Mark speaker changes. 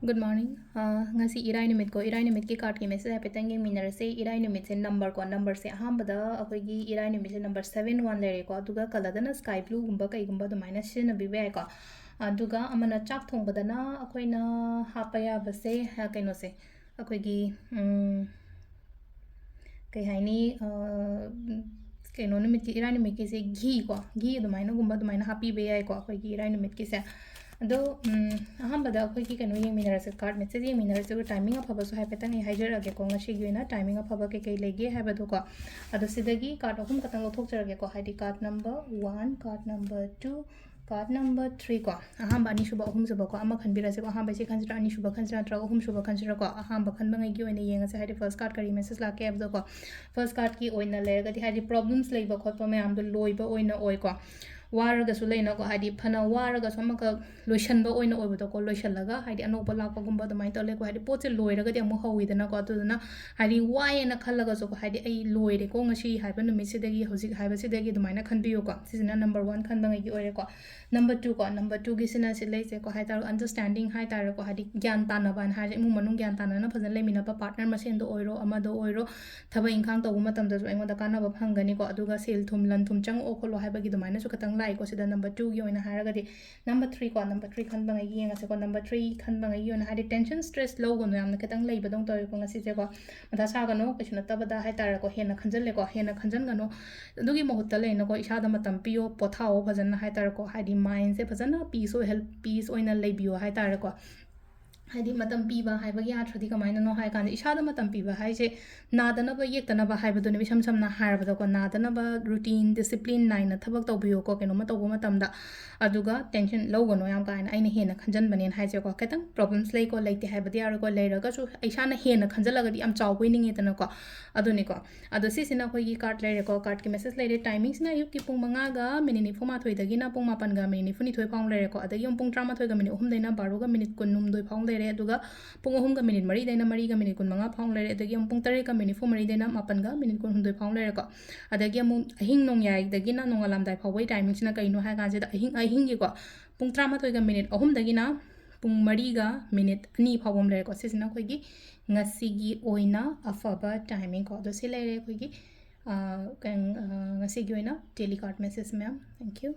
Speaker 1: Good morning. Ngasi irai numit ko irai numit ki card ki message hapetan ge minner se irai numit se number se ahambada akoi gi irai numit se number 71 lere ko aduga kaladana sky blue gumba kai gumba do minus sin na bibe ko aduga amana chak thong badana akoi na hapaya base kaino se akoi gi kai haini kaino numit ki irai numit ki se ghee do minus gumba do minus happy be ko akoi gi irai numit ki se अदो अहमद अखोई कनो येमिनरसे card message येमिनरसे timing अफबसु हाइपेतंग हाइजरगे को ngasi timing अफब के कई लेगे हाइबदो को अदो सिदगी card अहुम कतंग लोथोकचरगे को हाइदि card number 1 card number 2 card number 3 को अहम बानी सुबा अहुम सुबा को अमा खनबिरसे को अहम बेसे खनजरा अनि सुबा खनजरा ट्रा अहुम सुबा खनजरा को अहम बखन बंगै गी ओइने येंगसे हाइदि फर्स्ट कार्ड करी मेसेज लाके अबदो को फर्स्ट कार्ड की ओइना लेरगदि हाइदि प्रॉब्लम्स लेबा खोतपा मयाम दो लोइबा ओइना ओइ को वारगसु लेना को हाइदि फना वारगसु अमक लोइसनबा ओइना ओइबदो को लोइसनलगा हाइदि अनोबा लापगुम्बा दमाइ तले को हाइदि पोचे लोइरगदि अमु हौइदना को अदुना हाइदि वायना खलगसु को हाइदि ऐ लोइरे को ngasi हाइबा नुमिसिदगी हौजिक हाइबासिदगी दमाइना खनबियो को सिजना नंबर 1 खनबंगै gi ओइरे को नंबर 2 को नंबर 2 gi सिना सि लेसे को हाइतार अंडरस्टैंडिंग हाइतार को हाइदि ज्ञान तानबा हाइदि मु मनु ज्ञान तानना फजन लेमिनबा पार्टनर मसेन दो ओइरो अमदो ओइरो थबा इंखांग तबु मतम दसु एंगोदा कानबा फंगनी को अदुगा सेल थुम लन थुम चंग ओ खोलो हाइबागी दमाइना सु खतंग लाई को सिदा नंबर 2 gi ओइना हारगदि नंबर 3 को नंबर 3 खनबंगै gi yengase ko नंबर 3 खनबंगै gi ओइना हाइदि टेंशन स्ट्रेस लोगनो यामना खतंग लेबदों तोय को ngasi se ko मथा सागनो किछुना तबदा हाइतार को हेना खंजल ले को हेना खंजन गनो अदुगी मोहत्ता लेना को इसादा मतम पियो पोथाओ फजन हाइतार को हाइदि माइंड से फजन पीस ओ हेल्प पीस ओइना लेबियो हाइतार को हाइदि मतम पीबा हाइबगी आथ्रदि कमाइना नो हाइ कान इसादा मतम पीबा हाइसे नादनब येक्तनब हाइबदुनि बिसम समना हारबदो को नादनब रूटीन डिसिप्लिन नाइना थबक तौबियो को केनो मतौबो मतमदा अदुगा टेंशन लौगनो याम काइन आइना हेना खंजन बनेन हाइसे को केतंग प्रॉब्लम्स लेइ को लेते हाइबदि यार को लेरगा सु इसाना हेना खंजलगदि याम चावबोइ निंगे तना को अदुनि को अदो सिसिना खोगी कार्ड लेरे को कार्ड के मेसेज लेरे टाइमिंग्स ना युकी पुंग मंगा गा मिनिट 4 दगिना पुंग 5 गा मिनिट 2 फाउंग लेरे को अदगी पुंग 13 गा मिनिट 3 दैना 12 गा मिनिट 19 फाउंग लेरे अदुगा पुंग 3 गा मिनिट 4 दैना 4 गा मिनिट 15 फाउंग लेरे अदगी पुंग 3 गा मिनिट 4 दैना 9 गा मिनिट 19 फाउंग लेरे को अदगी अहिंग नोंग याइ दगिना नोंगालामदाइ फावै टाइमिंग्स ना कइनो हाइ गाजे दा अहिंग गी को पुंग 13 गा मिनिट 3 दगिना पुंग 4 गा मिनिट 2 फावम लेरे को सिसिना खोगी ngasi oina afaba timing ko do silere खोगी ngasi oina daily card message ma'am thank you